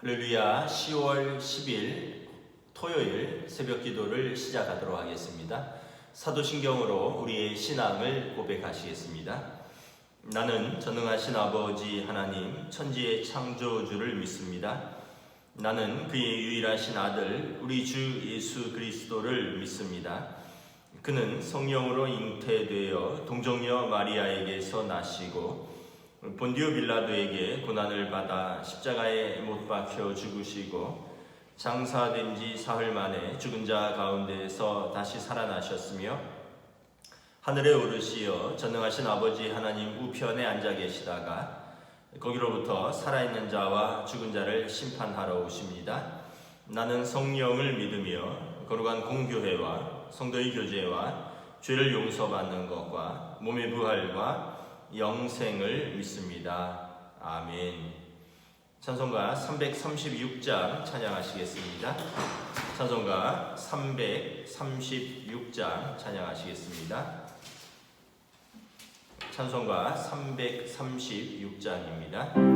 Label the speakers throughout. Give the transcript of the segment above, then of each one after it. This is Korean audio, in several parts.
Speaker 1: 할렐루야. 10월 10일 토요일 새벽 기도를 시작하도록 하겠습니다. 사도신경으로 우리의 신앙을 고백하시겠습니다. 나는 전능하신 아버지 하나님 천지의 창조주를 믿습니다. 나는 그의 유일하신 아들 우리 주 예수 그리스도를 믿습니다. 그는 성령으로 잉태되어 동정녀 마리아에게서 나시고 본디오 빌라도에게 고난을 받아 십자가에 못 박혀 죽으시고 장사된 지 사흘 만에 죽은 자 가운데에서 다시 살아나셨으며 하늘에 오르시어 전능하신 아버지 하나님 우편에 앉아 계시다가 거기로부터 살아있는 자와 죽은 자를 심판하러 오십니다. 나는 성령을 믿으며 거룩한 공교회와 성도의 교제와 죄를 용서받는 것과 몸의 부활과 영생을 믿습니다. 아멘. 찬송가 336장 찬양하시겠습니다. 찬송가 336장 찬양하시겠습니다. 찬송가 336장입니다.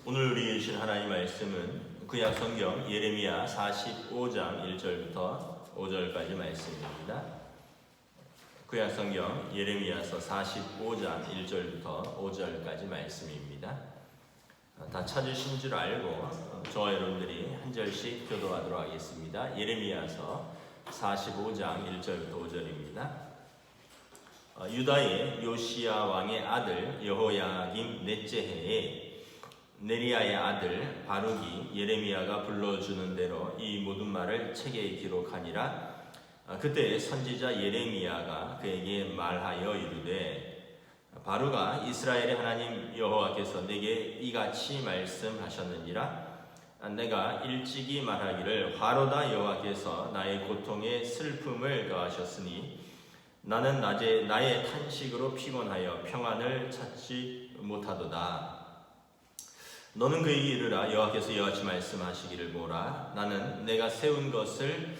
Speaker 1: 오늘 우리에게 주신 하나님의 말씀은 구약 성경 예레미야 45장 1절부터 5절까지 말씀입니다. 구약 성경 예레미야서 45장 1절부터 5절까지 말씀입니다. 다 찾으신 줄 알고 저와 여러분들이 한 절씩 교도하도록 하겠습니다. 예레미야서 45장 1절부터 5절입니다. 유다의 요시야 왕의 아들 여호야김 넷째 해에 네리야의 아들 바룩이 예레미야가 불러주는 대로 이 모든 말을 책에 기록하니라. 그때 선지자 예레미야가 그에게 말하여 이르되 바룩아 이스라엘의 하나님 여호와께서 내게 이같이 말씀하셨느니라. 내가 일찍이 말하기를 화로다 여호와께서 나의 고통에 슬픔을 더하셨으니 나는 낮에 나의 탄식으로 피곤하여 평안을 찾지 못하도다. 너는 그에게 이르라. 여호와께서 이같이 말씀하시기를 보라. 나는 내가 세운 것을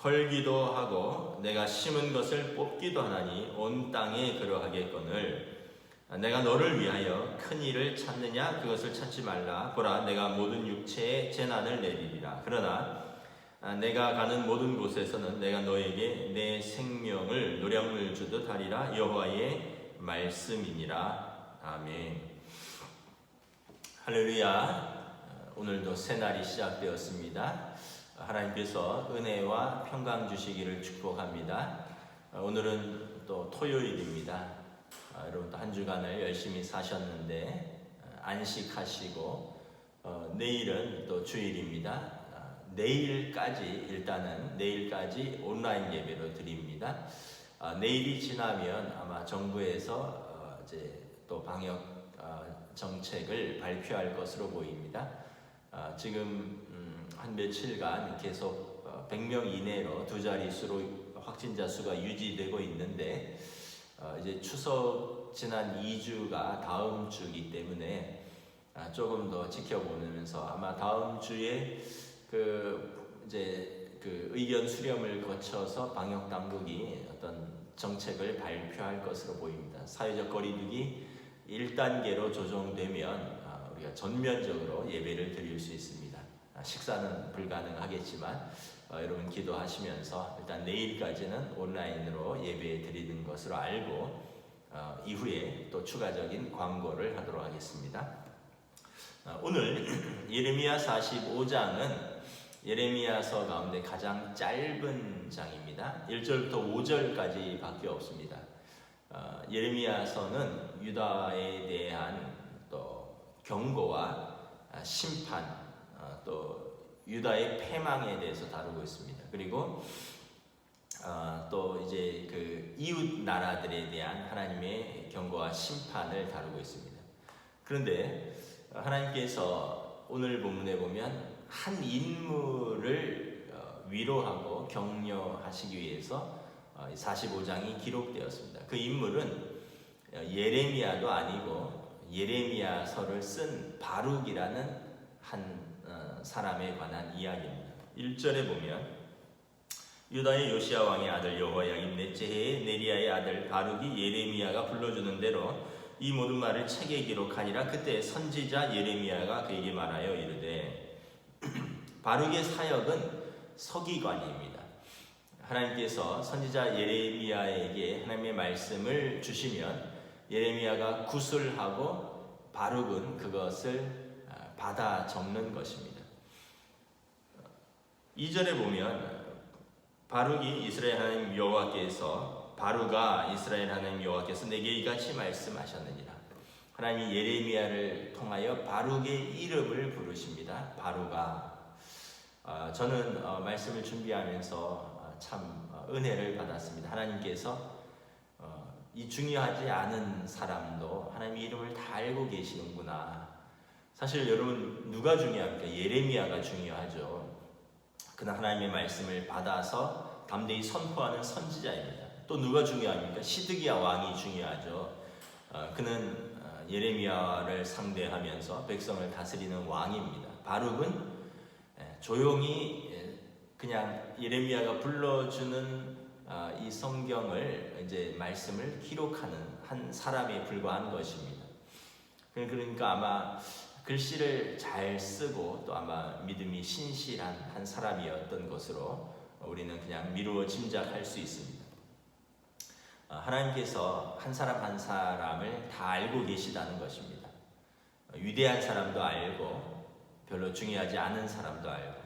Speaker 1: 헐기도 하고 내가 심은 것을 뽑기도 하나니 온 땅에 그러하겠거늘 내가 너를 위하여 큰 일을 찾느냐? 그것을 찾지 말라. 보라, 내가 모든 육체에 재난을 내리리라. 그러나 내가 가는 모든 곳에서는 내가 너에게 내 생명을 노량물 주듯 하리라. 여호와의 말씀이니라. 아멘. 할렐루야. 오늘도 새 날이 시작되었습니다. 하나님께서 은혜와 평강 주시기를 축복합니다. 오늘은 또 토요일입니다. 여러분 한 주간을 열심히 사셨는데 안식하시고 내일은 또 주일입니다. 내일까지 온라인 예배로 드립니다. 내일이 지나면 아마 정부에서 이제 또 방역 정책을 발표할 것으로 보입니다. 지금 한 며칠간 계속 100명 이내로 두 자릿수로 확진자 수가 유지되고 있는데 이제 추석 지난 2주가 다음 주이기 때문에 조금 더 지켜보면서 아마 다음 주에 이제 의견 수렴을 거쳐서 방역 당국이 어떤 정책을 발표할 것으로 보입니다. 사회적 거리두기 1단계로 조정되면 우리가 전면적으로 예배를 드릴 수 있습니다. 식사는 불가능하겠지만 여러분 기도하시면서 일단 내일까지는 온라인으로 예배 드리는 것으로 알고 이후에 또 추가적인 광고를 하도록 하겠습니다. 오늘 예레미야 45장은 예레미야서 가운데 가장 짧은 장입니다. 1절부터 5절까지 밖에 없습니다. 예레미야서는 유다에 대한 또 경고와 심판, 또 유다의 패망에 대해서 다루고 있습니다. 그리고 또 이제 이웃 나라들에 대한 하나님의 경고와 심판을 다루고 있습니다. 그런데 하나님께서 오늘 본문에 보면 한 인물을 위로하고 격려하시기 위해서 45장이 기록되었습니다. 그 인물은 예레미야도 아니고 예레미야서를 쓴 바룩이라는 한 사람에 관한 이야기입니다. 1절에 보면 유다의 요시야 왕의 아들 여호야김 넷째 해에 네리야의 아들 바룩이 예레미야가 불러주는 대로 이 모든 말을 책에 기록하니라. 그때 선지자 예레미야가 그에게 말하여 이르되 바룩의 사역은 서기관입니다. 하나님께서 선지자 예레미야에게 하나님의 말씀을 주시면 예레미야가 구술하고 바룩은 그것을 받아 적는 것입니다. 2절에 보면 바룩이 이스라엘 하나님 여호와께서 바룩아 이스라엘 하나님 여호와께서 내게 이같이 말씀하셨느니라. 하나님이 예레미야를 통하여 바룩의 이름을 부르십니다. 바룩아. 저는 말씀을 준비하면서 참 은혜를 받았습니다. 하나님께서 이 중요하지 않은 사람도 하나님의 이름을 다 알고 계시는구나. 사실 여러분 누가 중요합니까? 예레미야가 중요하죠. 그는 하나님의 말씀을 받아서 담대히 선포하는 선지자입니다. 또 누가 중요합니까? 시드기야 왕이 중요하죠. 그는 예레미야를 상대하면서 백성을 다스리는 왕입니다. 바룩은 조용히 그냥 예레미야가 불러주는 이 성경을 이제 말씀을 기록하는 한 사람에 불과한 것입니다. 그러니까 아마 글씨를 잘 쓰고 또 아마 믿음이 신실한 한 사람이었던 것으로 우리는 그냥 미루어 짐작할 수 있습니다. 하나님께서 한 사람 한 사람을 다 알고 계시다는 것입니다. 위대한 사람도 알고 별로 중요하지 않은 사람도 알고.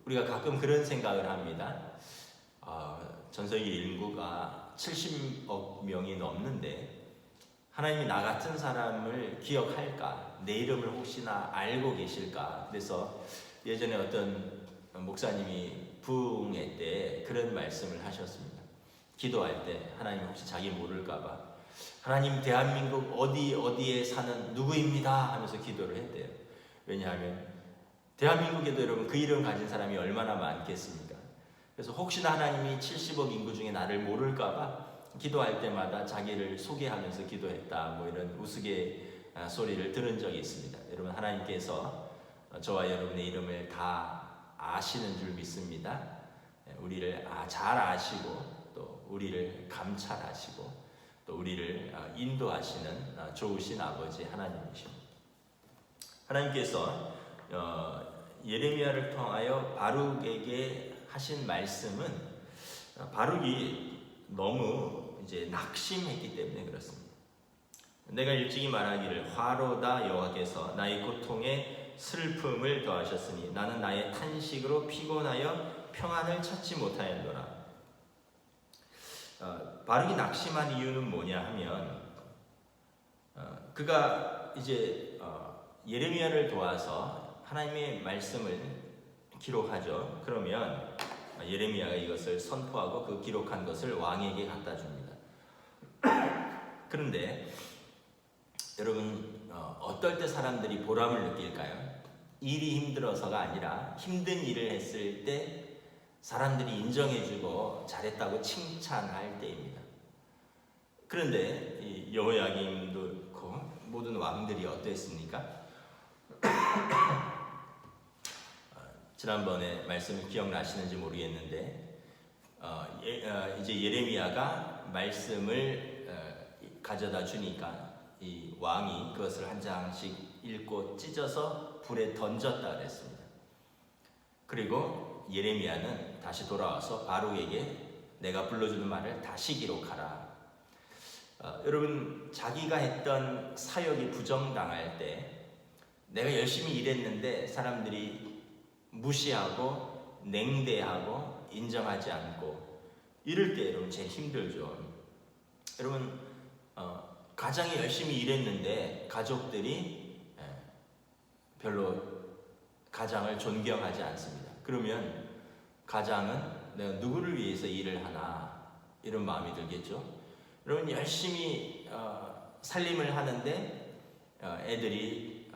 Speaker 1: 우리가 가끔 그런 생각을 합니다. 전 세계 인구가 70억 명이 넘는데 하나님이 나 같은 사람을 기억할까? 내 이름을 혹시나 알고 계실까? 그래서 예전에 어떤 목사님이 부흥회 때 그런 말씀을 하셨습니다. 기도할 때 하나님 혹시 자기 모를까봐 하나님 대한민국 어디에 사는 누구입니다 하면서 기도를 했대요. 왜냐하면 대한민국에도 여러분 그 이름 가진 사람이 얼마나 많겠습니까? 그래서 혹시나 하나님이 70억 인구 중에 나를 모를까봐 기도할 때마다 자기를 소개하면서 기도했다, 뭐 이런 우스갯소리를 들은 적이 있습니다. 여러분 하나님께서 저와 여러분의 이름을 다 아시는 줄 믿습니다. 우리를 잘 아시고 또 우리를 감찰하시고 또 우리를 인도하시는 좋으신 아버지 하나님이십니다. 하나님께서 예레미야를 통하여 바룩에게 하신 말씀은 바룩이 너무 이제 낙심했기 때문에 그렇습니다. 내가 일찍이 말하기를 화로다 여호와께서 나의 고통에 슬픔을 더하셨으니 나는 나의 탄식으로 피곤하여 평안을 찾지 못하였노라. 바룩이 낙심한 이유는 뭐냐 하면 그가 이제 예레미야를 도와서 하나님의 말씀을 기록하죠. 그러면 예레미야가 이것을 선포하고 그 기록한 것을 왕에게 갖다 줍니다. 그런데 여러분 어떨 때 사람들이 보람을 느낄까요? 일이 힘들어서가 아니라 힘든 일을 했을 때 사람들이 인정해주고 잘했다고 칭찬할 때입니다. 그런데 이 여호야김도 그렇고 모든 왕들이 어땠습니까? 지난번에 말씀을 기억나시는지 모르겠는데 이제 예레미야가 말씀을 가져다 주니까 이 왕이 그것을 한 장씩 읽고 찢어서 불에 던졌다 그랬습니다. 그리고 예레미야는 다시 돌아와서 바룩에게 내가 불러주는 말을 다시 기록하라. 여러분 자기가 했던 사역이 부정당할 때 내가 열심히 일했는데 사람들이 무시하고 냉대하고 인정하지 않고 이럴 때 여러분 제일 힘들죠. 여러분 가장이 열심히 일했는데 가족들이 별로 가장을 존경하지 않습니다. 그러면 가장은 내가 누구를 위해서 일을 하나 이런 마음이 들겠죠. 여러분 열심히 살림을 하는데 애들이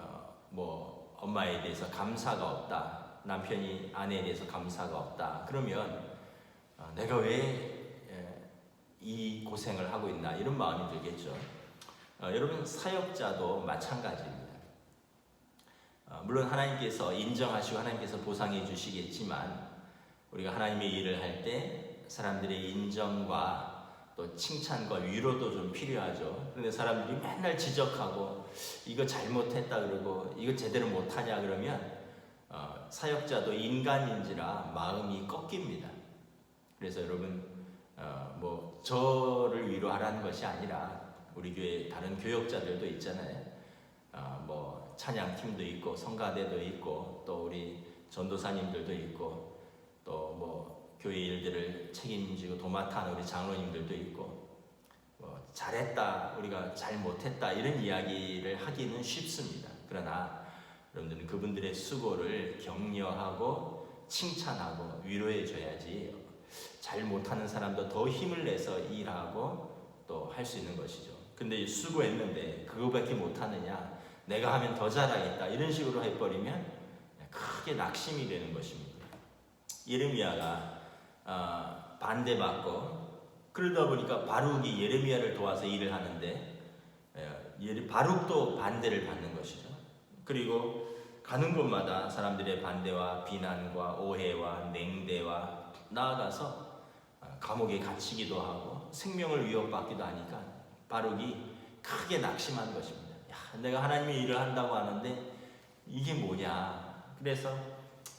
Speaker 1: 뭐 엄마에 대해서 감사가 없다, 남편이 아내에 대해서 감사가 없다. 그러면 내가 왜 이 고생을 하고 있나 이런 마음이 들겠죠. 여러분 사역자도 마찬가지입니다. 물론 하나님께서 인정하시고 하나님께서 보상해 주시겠지만 우리가 하나님의 일을 할 때 사람들의 인정과 또 칭찬과 위로도 좀 필요하죠. 그런데 사람들이 맨날 지적하고 이거 잘못했다 그러고 이거 제대로 못하냐 그러면 사역자도 인간인지라 마음이 꺾입니다. 그래서 여러분 뭐 저를 위로하라는 것이 아니라 우리 교회 다른 교역자들도 있잖아요. 뭐 찬양팀도 있고 성가대도 있고 또 우리 전도사님들도 있고 또 뭐 교회 일들을 책임지고 도맡아하는 우리 장로님들도 있고 뭐 잘했다 우리가 잘못했다 이런 이야기를 하기는 쉽습니다. 그러나 여러분들은 그분들의 수고를 격려하고 칭찬하고 위로해 줘야지 잘못하는 사람도 더 힘을 내서 일하고 또 할 수 있는 것이죠. 근데 수고했는데 그거밖에 못하느냐 내가 하면 더 잘하겠다 이런 식으로 해버리면 크게 낙심이 되는 것입니다. 예레미야가 반대받고 그러다 보니까 바룩이 예레미야를 도와서 일을 하는데 바룩도 반대를 받는 것이죠. 그리고 가는 곳마다 사람들의 반대와 비난과 오해와 냉대와 나아가서 감옥에 갇히기도 하고 생명을 위협받기도 하니까 바룩이 크게 낙심한 것입니다. 야, 내가 하나님의 일을 한다고 하는데 이게 뭐냐. 그래서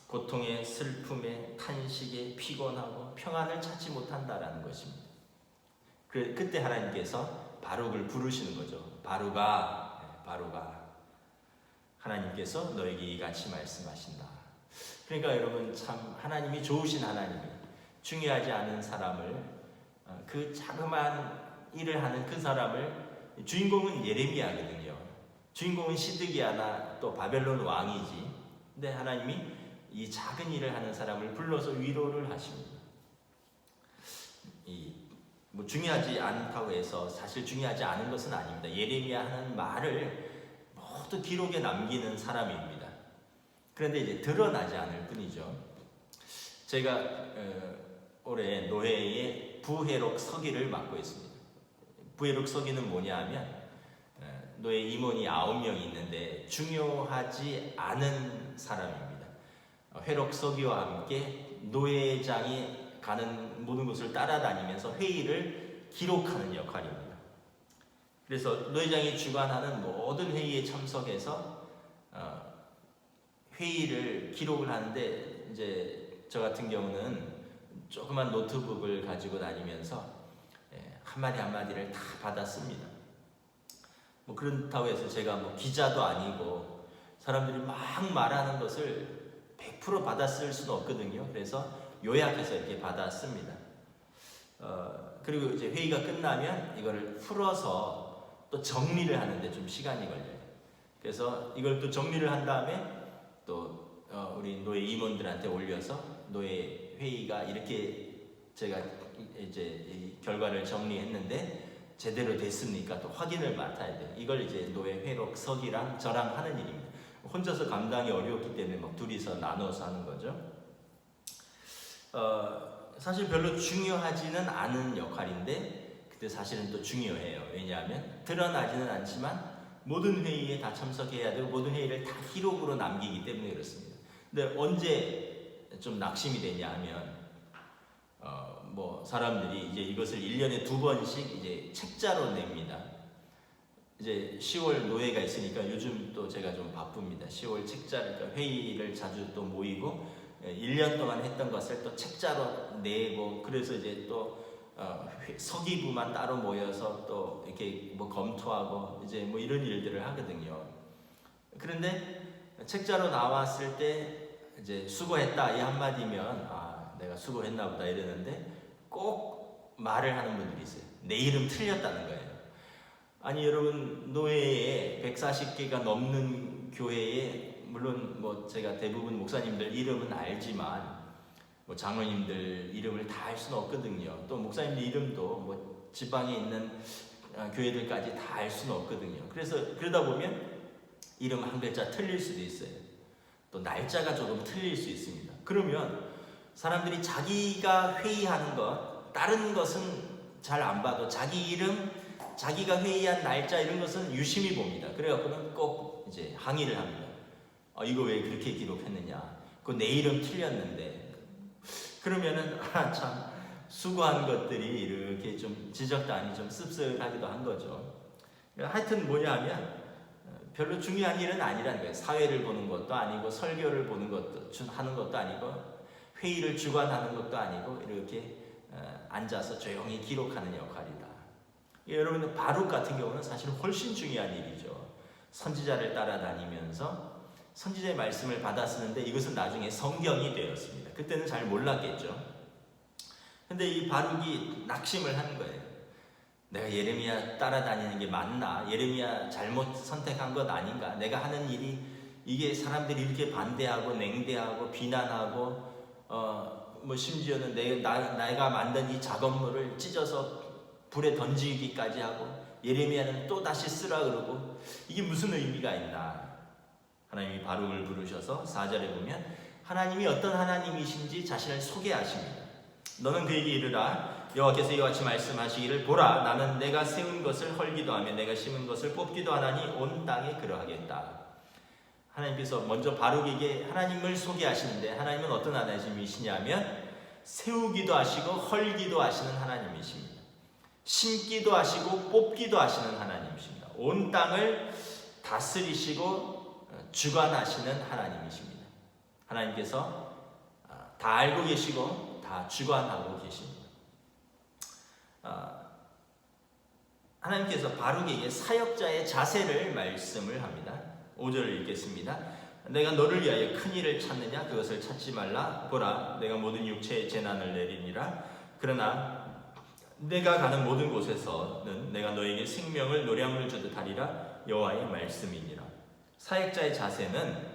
Speaker 1: 고통에 슬픔에 탄식에 피곤하고 평안을 찾지 못한다라는 것입니다. 그때 하나님께서 바룩을 부르시는 거죠. 바룩아 하나님께서 너에게 이같이 말씀하신다. 그러니까 여러분 참 하나님이 좋으신 하나님이에요. 중요하지 않은 사람을 그 자그마한 일을 하는 그 사람을 주인공은 예레미야거든요. 주인공은 시드기야나 또 바벨론 왕이지. 근데 하나님이 이 작은 일을 하는 사람을 불러서 위로를 하십니다. 뭐 중요하지 않다고 해서 사실 중요하지 않은 것은 아닙니다. 예레미야 하는 말을 모두 기록에 남기는 사람입니다. 그런데 이제 드러나지 않을 뿐이죠. 제가 올해 노회의 부회록 서기를 맡고 있습니다. 부회록 서기는 뭐냐 하면 노회 임원이 9명이 있는데 중요하지 않은 사람입니다. 회록 서기와 함께 노회장이 가는 모든 곳을 따라다니면서 회의를 기록하는 역할입니다. 그래서 노회장이 주관하는 모든 회의에 참석해서 회의를 기록을 하는데, 이제 저 같은 경우는 조그만 노트북을 가지고 다니면서 한마디 한마디를 다 받았습니다. 뭐 그렇다고 해서 제가 뭐 기자도 아니고 사람들이 막 말하는 것을 100% 받았을 수는 없거든요. 그래서 요약해서 이렇게 받았습니다. 그리고 이제 회의가 끝나면 이거를 풀어서 또 정리를 하는데 좀 시간이 걸려요. 그래서 이걸 또 정리를 한 다음에 또 우리 노예 임원들한테 올려서 노예 회의가 이렇게 제가 이제 이 결과를 정리했는데 제대로 됐습니까? 또 확인을 맡아야 돼요. 이걸 이제 노예 회록석이랑 저랑 하는 일입니다. 혼자서 감당이 어려웠기 때문에 막 둘이서 나눠서 하는 거죠. 사실 별로 중요하지는 않은 역할인데 그때 사실은 또 중요해요. 왜냐하면 드러나지는 않지만 모든 회의에 다 참석해야 되고 모든 회의를 다 기록으로 남기기 때문에 그렇습니다. 근데 언제 좀 낙심이 되냐 하면 뭐 사람들이 이제 이것을 1년에 2번씩 이제 책자로 냅니다. 이제 10월 노예가 있으니까 요즘 또 제가 좀 바쁩니다. 10월 책자를, 그러니까 회의를 자주 또 모이고 1년 동안 했던 것을 또 책자로 내고, 그래서 이제 또 서기부만 따로 모여서 또 이렇게 뭐 검토하고 이제 뭐 이런 일들을 하거든요. 그런데 책자로 나왔을 때 이제 수고했다 이 한마디면 내가 수고했나 보다 이러는데 꼭 말을 하는 분들이 있어요. 내 이름 틀렸다는 거예요. 아니 여러분, 노예에 140개가 넘는 교회에 물론 뭐 제가 대부분 목사님들 이름은 알지만 뭐 장로님들 이름을 다 알 수는 없거든요. 또 목사님들 이름도 뭐 지방에 있는 교회들까지 다 알 수는 없거든요. 그래서 그러다 보면 이름 한 글자 틀릴 수도 있어요. 또 날짜가 조금 틀릴 수 있습니다. 그러면 사람들이 자기가 회의하는 것, 다른 것은 잘 안 봐도 자기 이름, 자기가 회의한 날짜 이런 것은 유심히 봅니다. 그래갖고는 꼭 이제 항의를 합니다. 이거 왜 그렇게 기록했느냐? 그거 내 이름 틀렸는데. 그러면은 참 수고한 것들이 이렇게 좀 지적단이 좀 씁쓸하기도 한 거죠. 하여튼 뭐냐면 별로 중요한 일은 아니라는 거예요. 사회를 보는 것도 아니고 설교를 보는 것도 하는 것도 아니고 회의를 주관하는 것도 아니고 이렇게 앉아서 조용히 기록하는 역할이다. 여러분, 바룩 같은 경우는 사실 훨씬 중요한 일이죠. 선지자를 따라다니면서 선지자의 말씀을 받아 쓰는데 이것은 나중에 성경이 되었습니다. 그때는 잘 몰랐겠죠. 근데 이 바룩이 낙심을 하는 거예요. 내가 예레미야 따라다니는 게 맞나? 예레미야 잘못 선택한 것 아닌가? 내가 하는 일이 이게 사람들이 이렇게 반대하고 냉대하고 비난하고 뭐 심지어는 내가 만든 이 작업물을 찢어서 불에 던지기까지 하고 예레미야는 또 다시 쓰라 그러고 이게 무슨 의미가 있나? 하나님이 바룩을 부르셔서 4절에 보면 하나님이 어떤 하나님이신지 자신을 소개하십니다. 너는 그에게 이르라 여호와께서 이와 같이 말씀하시기를 보라 나는 내가 세운 것을 헐기도 하며 내가 심은 것을 뽑기도 하나니 온 땅에 그러하겠다. 하나님께서 먼저 바룩에게 하나님을 소개하시는데 하나님은 어떤 하나님이시냐면 세우기도 하시고 헐기도 하시는 하나님이십니다. 심기도 하시고 뽑기도 하시는 하나님이십니다. 온 땅을 다스리시고 주관하시는 하나님이십니다. 하나님께서 다 알고 계시고 다 주관하고 계십니다. 하나님께서 바룩에게 사역자의 자세를 말씀을 합니다. 5절을 읽겠습니다. 내가 너를 위하여 큰 일을 찾느냐? 그것을 찾지 말라. 보라 내가 모든 육체에 재난을 내리니라. 그러나 내가 가는 모든 곳에서는 내가 너에게 생명을 노량을 주듯 하리라. 여호와의 말씀이니라. 사역자의 자세는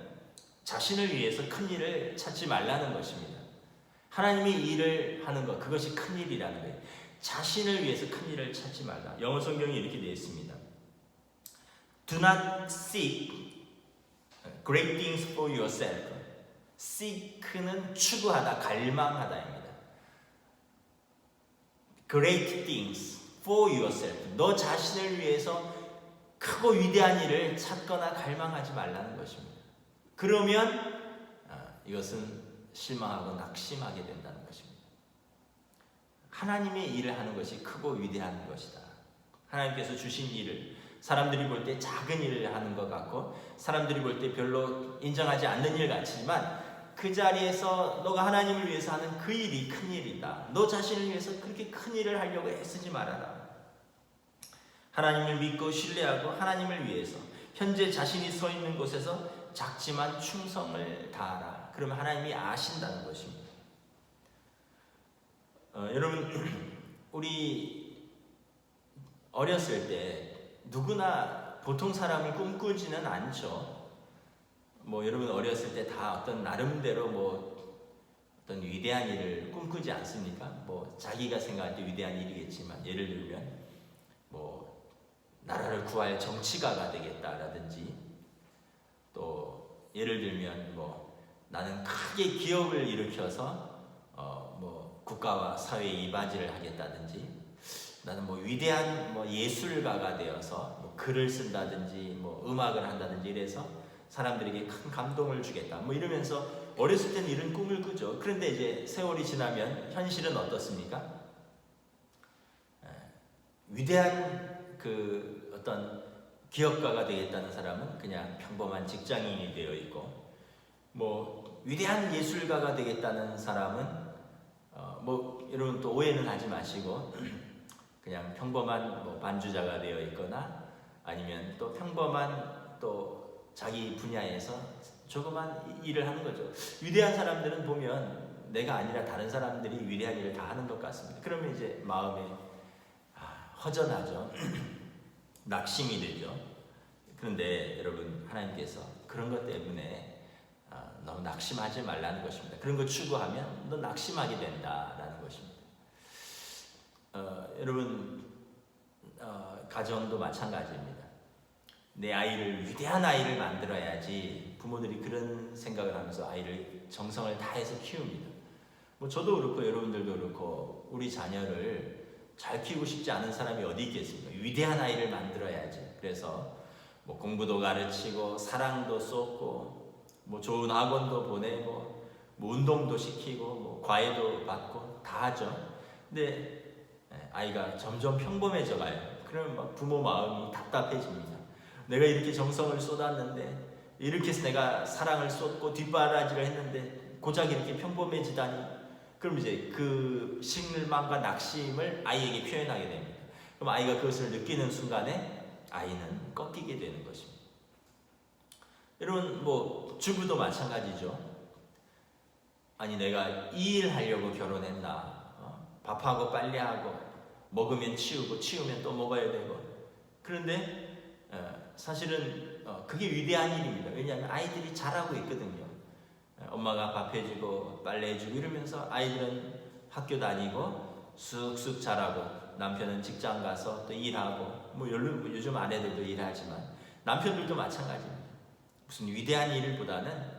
Speaker 1: 자신을 위해서 큰 일을 찾지 말라는 것입니다. 하나님이 일을 하는 것, 그것이 큰 일이라는 거예요. 자신을 위해서 큰 일을 찾지 말라. 영어 성경이 이렇게 되어 있습니다. Do not seek great things for yourself. seek는 추구하다, 갈망하다입니다. Great things for yourself. 너 자신을 위해서 크고 위대한 일을 찾거나 갈망하지 말라는 것입니다. 그러면 이것은 실망하고 낙심하게 된다는 것입니다. 하나님의 일을 하는 것이 크고 위대한 것이다. 하나님께서 주신 일을 사람들이 볼 때 작은 일을 하는 것 같고 사람들이 볼 때 별로 인정하지 않는 일 같지만 그 자리에서 너가 하나님을 위해서 하는 그 일이 큰 일이다. 너 자신을 위해서 그렇게 큰 일을 하려고 애쓰지 말아라. 하나님을 믿고 신뢰하고 하나님을 위해서 현재 자신이 서 있는 곳에서 작지만 충성을 다하라. 그러면 하나님이 아신다는 것입니다. 여러분 우리 어렸을 때 누구나 보통 사람을 꿈꾸지는 않죠. 뭐 여러분 어렸을 때 다 어떤 나름대로 뭐 어떤 위대한 일을 꿈꾸지 않습니까? 뭐 자기가 생각할 때 위대한 일이겠지만 예를 들면 뭐 나라를 구할 정치가가 되겠다라든지 또 예를 들면 뭐 나는 크게 기업을 일으켜서 뭐 국가와 사회에 이바지를 하겠다든지 나는 뭐 위대한 뭐 예술가가 되어서 뭐 글을 쓴다든지 뭐 음악을 한다든지 이래서 사람들에게 큰 감동을 주겠다. 뭐 이러면서 어렸을 때는 이런 꿈을 꾸죠. 그런데 이제 세월이 지나면 현실은 어떻습니까? 위대한 그 어떤 기업가가 되겠다는 사람은 그냥 평범한 직장인이 되어 있고, 뭐 위대한 예술가가 되겠다는 사람은 뭐 여러분 또 오해는 하지 마시고 그냥 평범한 뭐 반주자가 되어 있거나 아니면 또 평범한 또 자기 분야에서 조그만 일을 하는 거죠. 위대한 사람들은 보면 내가 아니라 다른 사람들이 위대한 일을 다 하는 것 같습니다. 그러면 이제 마음에 허전하죠. 낙심이 되죠. 그런데 여러분 하나님께서 그런 것 때문에 너무 낙심하지 말라는 것입니다. 그런 거 추구하면 너 낙심하게 된다라는 것입니다. 여러분 가정도 마찬가지입니다. 내 아이를 위대한 아이를 만들어야지 부모들이 그런 생각을 하면서 아이를 정성을 다해서 키웁니다. 뭐 저도 그렇고 여러분들도 그렇고 우리 자녀를 잘 키우고 싶지 않은 사람이 어디 있겠습니까? 위대한 아이를 만들어야지. 그래서 뭐 공부도 가르치고 사랑도 쏟고 뭐 좋은 학원도 보내고 뭐 운동도 시키고 뭐 과외도 받고 다 하죠. 근데 아이가 점점 평범해져 가요. 그러면 막 부모 마음이 답답해집니다. 내가 이렇게 정성을 쏟았는데 이렇게 해서 내가 사랑을 쏟고 뒷바라지를 했는데 고작 이렇게 평범해지다니. 그럼 이제 그 실망과 낙심을 아이에게 표현하게 됩니다. 그럼 아이가 그것을 느끼는 순간에 아이는 꺾이게 되는 것입니다. 여러분 뭐 주부도 마찬가지죠. 아니 내가 이 일 하려고 결혼했나? 밥하고 빨래하고 먹으면 치우고 치우면 또 먹어야 되고. 그런데 사실은 그게 위대한 일입니다. 왜냐하면 아이들이 잘하고 있거든요. 엄마가 밥 해주고 빨래 해주고 이러면서 아이들은 학교 다니고 쑥쑥 자라고 남편은 직장 가서 또 일하고 뭐 요즘 아내들도 일하지만 남편들도 마찬가지입니다. 무슨 위대한 일보다는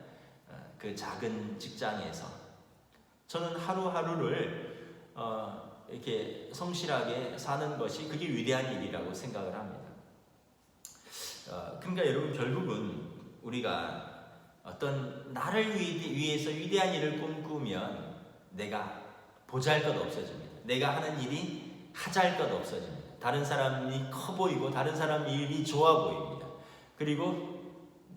Speaker 1: 그 작은 직장에서 저는 하루하루를 이렇게 성실하게 사는 것이 그게 위대한 일이라고 생각을 합니다. 그러니까 여러분 결국은 우리가 어떤 나를 위해서 위대한 일을 꿈꾸면 내가 보잘것 없어집니다. 내가 하는 일이 하잘것 없어집니다. 다른 사람이 커 보이고 다른 사람 일이 좋아 보입니다. 그리고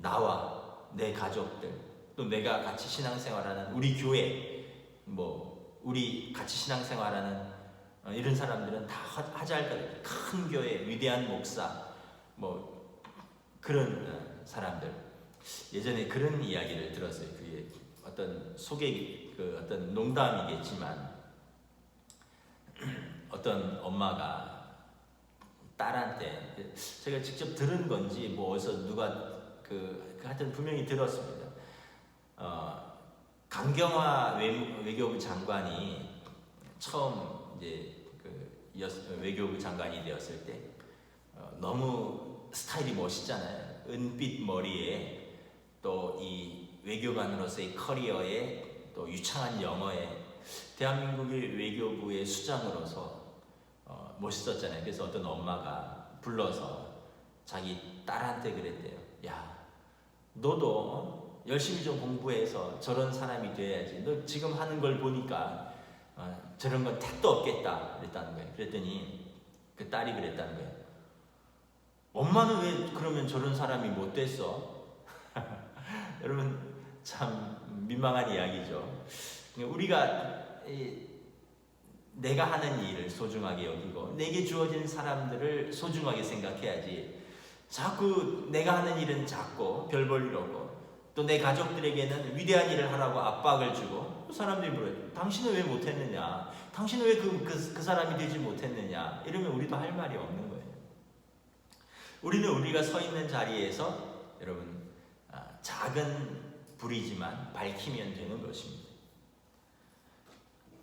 Speaker 1: 나와 내 가족들 또 내가 같이 신앙생활하는 우리 교회 뭐 우리 같이 신앙생활하는 이런 사람들은 다 하잘것 큰 교회 위대한 목사 뭐 그런 사람들 예전에 그런 이야기를 들었어요. 그게 어떤 그 어떤 농담이겠지만 어떤 엄마가 딸한테 제가 직접 들은 건지 뭐 어디서 누가 하여튼 분명히 들었습니다. 강경화 외교부 장관이 처음 이제 외교부 장관이 되었을 때 너무 스타일이 멋있잖아요. 은빛 머리에 또 이 외교관으로서의 커리어에 또 유창한 영어에 대한민국의 외교부의 수장으로서 멋있었잖아요. 그래서 어떤 엄마가 불러서 자기 딸한테 그랬대요. 야, 너도 열심히 좀 공부해서 저런 사람이 돼야지. 너 지금 하는 걸 보니까 저런 건 택도 없겠다 그랬다는 거예요. 그랬더니 그 딸이 그랬다는 거예요. 엄마는 왜 그러면 저런 사람이 못 됐어? 여러분 참 민망한 이야기죠. 우리가 내가 하는 일을 소중하게 여기고 내게 주어진 사람들을 소중하게 생각해야지, 자꾸 내가 하는 일은 작고 별 볼 일 없고 또 내 가족들에게는 위대한 일을 하라고 압박을 주고, 사람들이 물어요. 당신은 왜 못했느냐? 당신은 왜 그 사람이 되지 못했느냐? 이러면 우리도 할 말이 없는 거예요. 우리는 우리가 서 있는 자리에서 여러분 작은 불이지만 밝히면 되는 것입니다.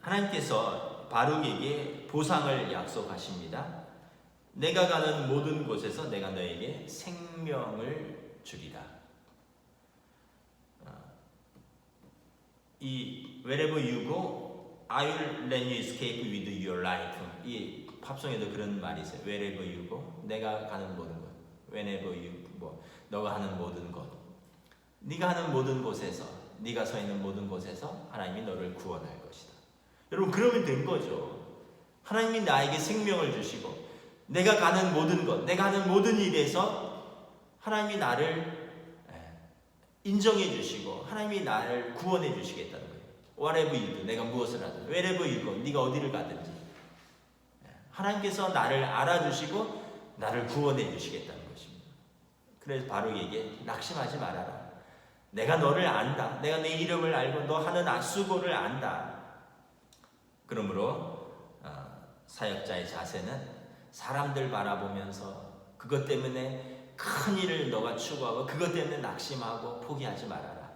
Speaker 1: 하나님께서 바룩에게 보상을 약속하십니다. 내가 가는 모든 곳에서 내가 너에게 생명을 주리라. 이 wherever you go, I will let you escape with your life. 이 팝송에도 그런 말이 있어요. wherever you go, 내가 가는 모든 곳. whenever you, 너가 하는 모든 곳. 네가 하는 모든 곳에서, 네가 서 있는 모든 곳에서 하나님이 너를 구원할 것이다. 여러분, 그러면 된 거죠. 하나님이 나에게 생명을 주시고 내가 가는 모든 것, 내가 하는 모든 일에서 하나님이 나를 인정해 주시고 하나님이 나를 구원해 주시겠다는 거예요. whatever you do, 내가 무엇을 하든, wherever you go, 네가 어디를 가든지 하나님께서 나를 알아주시고 나를 구원해 주시겠다는 것입니다. 그래서 바룩에게 낙심하지 말아라. 내가 너를 안다. 내가 내 이름을 알고 너 하는 수고를 안다. 그러므로 사역자의 자세는 사람들 바라보면서 그것 때문에 큰 일을 너가 추구하고 그것 때문에 낙심하고 포기하지 말아라.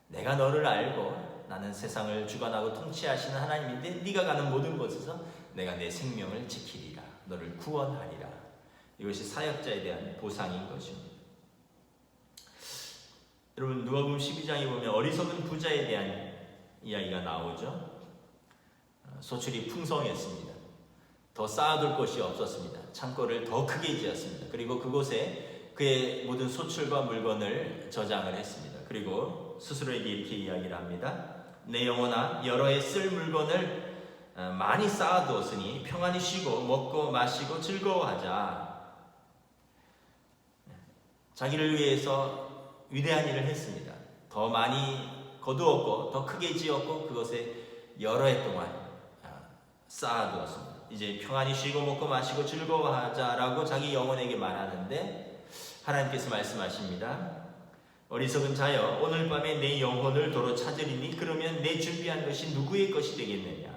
Speaker 1: 내가 너를 알고 나는 세상을 주관하고 통치하시는 하나님인데 네가 가는 모든 곳에서 내가 내 생명을 지키리라. 너를 구원하리라. 이것이 사역자에 대한 보상인 것입니다. 여러분, 누가복음 12장에 보면 어리석은 부자에 대한 이야기가 나오죠. 소출이 풍성했습니다. 더 쌓아둘 곳이 없었습니다. 창고를 더 크게 지었습니다. 그리고 그곳에 그의 모든 소출과 물건을 저장을 했습니다. 그리고 스스로에게 이렇게 이야기를 합니다. 내 영혼아, 여러 해 쓸 물건을 많이 쌓아두었으니 평안히 쉬고 먹고 마시고 즐거워하자. 자기를 위해서 위대한 일을 했습니다. 더 많이 거두었고 더 크게 지었고 그것에 여러 해 동안 쌓아두었습니다. 이제 평안히 쉬고 먹고 마시고 즐거워하자라고 자기 영혼에게 말하는데 하나님께서 말씀하십니다. 어리석은 자여, 오늘 밤에 내 영혼을 도로 찾으리니 그러면 내 준비한 것이 누구의 것이 되겠느냐?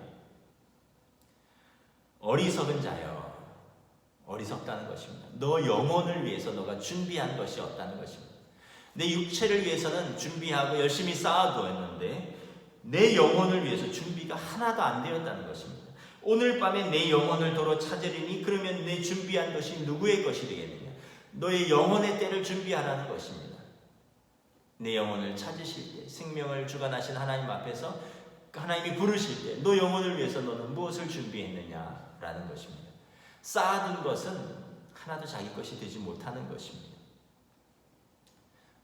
Speaker 1: 어리석은 자여, 어리석다는 것입니다. 너 영혼을 위해서 너가 준비한 것이 없다는 것입니다. 내 육체를 위해서는 준비하고 열심히 쌓아두었는데 내 영혼을 위해서 준비가 하나도 안 되었다는 것입니다. 오늘 밤에 내 영혼을 도로 찾으리니 그러면 내 준비한 것이 누구의 것이 되겠느냐? 너의 영혼의 때를 준비하라는 것입니다. 내 영혼을 찾으실 때, 생명을 주관하신 하나님 앞에서 하나님이 부르실 때 너 영혼을 위해서 너는 무엇을 준비했느냐라는 것입니다. 쌓아둔 것은 하나도 자기 것이 되지 못하는 것입니다.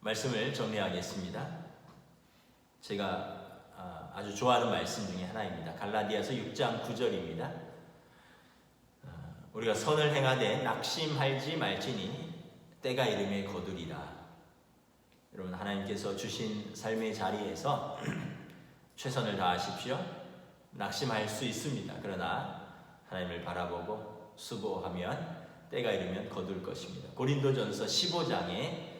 Speaker 1: 말씀을 정리하겠습니다. 제가 아주 좋아하는 말씀 중에 하나입니다. 갈라디아서 6장 9절입니다. 우리가 선을 행하되 낙심하지 말지니 때가 이름에 거두리라. 여러분, 하나님께서 주신 삶의 자리에서 최선을 다하십시오. 낙심할 수 있습니다. 그러나 하나님을 바라보고 수고하면 때가 이르면 거둘 것입니다. 고린도전서 15장에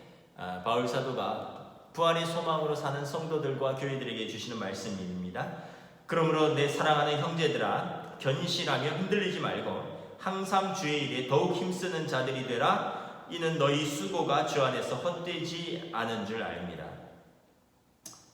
Speaker 1: 바울 사도가 부활의 소망으로 사는 성도들과 교회들에게 주시는 말씀입니다. 그러므로 내 사랑하는 형제들아, 견실하며 흔들리지 말고 항상 주의 일에 더욱 힘쓰는 자들이 되라. 이는 너희 수고가 주 안에서 헛되지 않은 줄 압니다.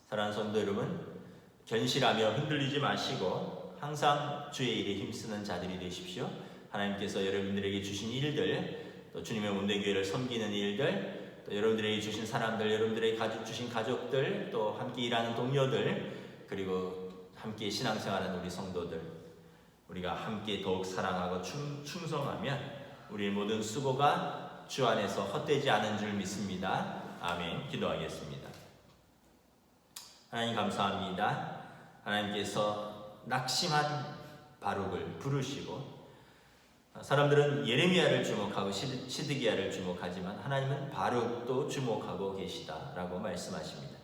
Speaker 1: 사랑하는 성도 여러분, 견실하며 흔들리지 마시고 항상 주의 일에 힘쓰는 자들이 되십시오. 하나님께서 여러분들에게 주신 일들, 또 주님의 온대교회를 섬기는 일들, 또 여러분들에게 주신 사람들, 여러분들에게 주신 가족들, 또 함께 일하는 동료들, 그리고 함께 신앙생활하는 우리 성도들, 우리가 함께 더욱 사랑하고 충성하면 우리의 모든 수고가 주 안에서 헛되지 않은 줄 믿습니다. 아멘. 기도하겠습니다. 하나님 감사합니다. 하나님께서 낙심한 바룩을 부르시고 사람들은 예레미야를 주목하고 시드기야를 주목하지만 하나님은 바룩도 주목하고 계시다라고 말씀하십니다.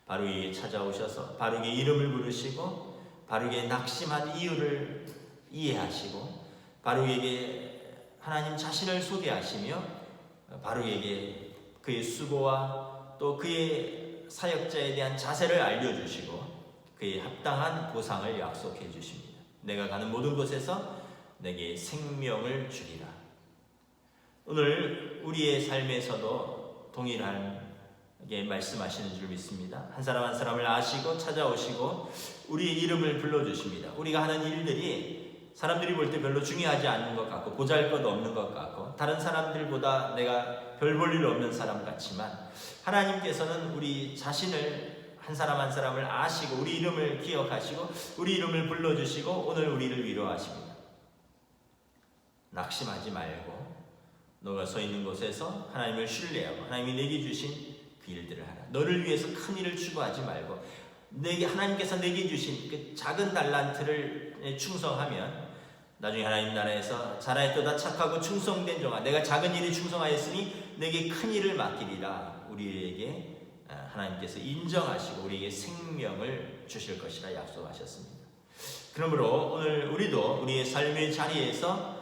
Speaker 1: 바룩에게 찾아오셔서 바룩의 이름을 부르시고 바룩의 낙심한 이유를 이해하시고 바룩에게 하나님 자신을 소개하시며 바룩에게 그의 수고와 또 그의 사역자에 대한 자세를 알려주시고 그의 합당한 보상을 약속해 주십니다. 내가 가는 모든 곳에서 내게 생명을 주리라. 오늘 우리의 삶에서도 동일하게 말씀하시는 줄 믿습니다. 한 사람 한 사람을 아시고 찾아오시고 우리의 이름을 불러주십니다. 우리가 하는 일들이 사람들이 볼 때 별로 중요하지 않는 것 같고 보잘것없는 것 같고 다른 사람들보다 내가 별 볼 일 없는 사람 같지만 하나님께서는 우리 자신을 한 사람 한 사람을 아시고 우리 이름을 기억하시고 우리 이름을 불러주시고 오늘 우리를 위로하십니다. 낙심하지 말고 너가 서 있는 곳에서 하나님을 신뢰하고 하나님이 내게 주신 그 일들을 하라. 너를 위해서 큰 일을 추구하지 말고 하나님께서 내게 주신 그 작은 달란트를 충성하면 나중에 하나님 나라에서 잘하였도다 착하고 충성된 종아 내가 작은 일에 충성하였으니 내게 큰 일을 맡기리라. 우리에게 하나님께서 인정하시고 우리에게 생명을 주실 것이라 약속하셨습니다. 그러므로 오늘 우리도 우리의 삶의 자리에서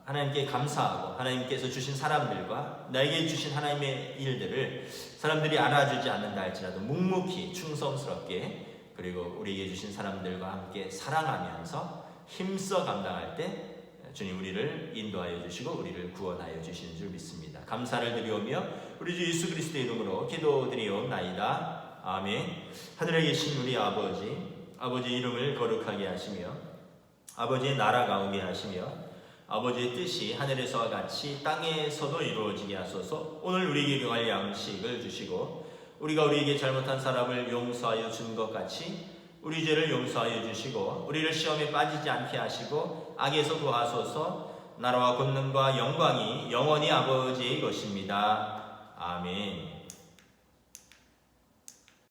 Speaker 1: 하나님께 감사하고 하나님께서 주신 사람들과 나에게 주신 하나님의 일들을 사람들이 알아주지 않는다 할지라도 묵묵히 충성스럽게 그리고 우리에게 주신 사람들과 함께 사랑하면서 힘써 감당할 때 주님 우리를 인도하여 주시고 우리를 구원하여 주시는 줄 믿습니다. 감사를 드리오며 우리 주 예수 그리스도의 이름으로 기도드리옵나이다. 아멘. 하늘에 계신 우리 아버지 이름을 거룩하게 하시며 아버지의 나라가 오게 하시며 아버지의 뜻이 하늘에서와 같이 땅에서도 이루어지게 하소서. 오늘 우리에게 경할 양식을 주시고 우리가 우리에게 잘못한 사람을 용서하여 준 것 같이 우리 죄를 용서하여 주시고 우리를 시험에 빠지지 않게 하시고 악에서 구하소서. 나라와 권능과 영광이 영원히 아버지의 것입니다. 아멘.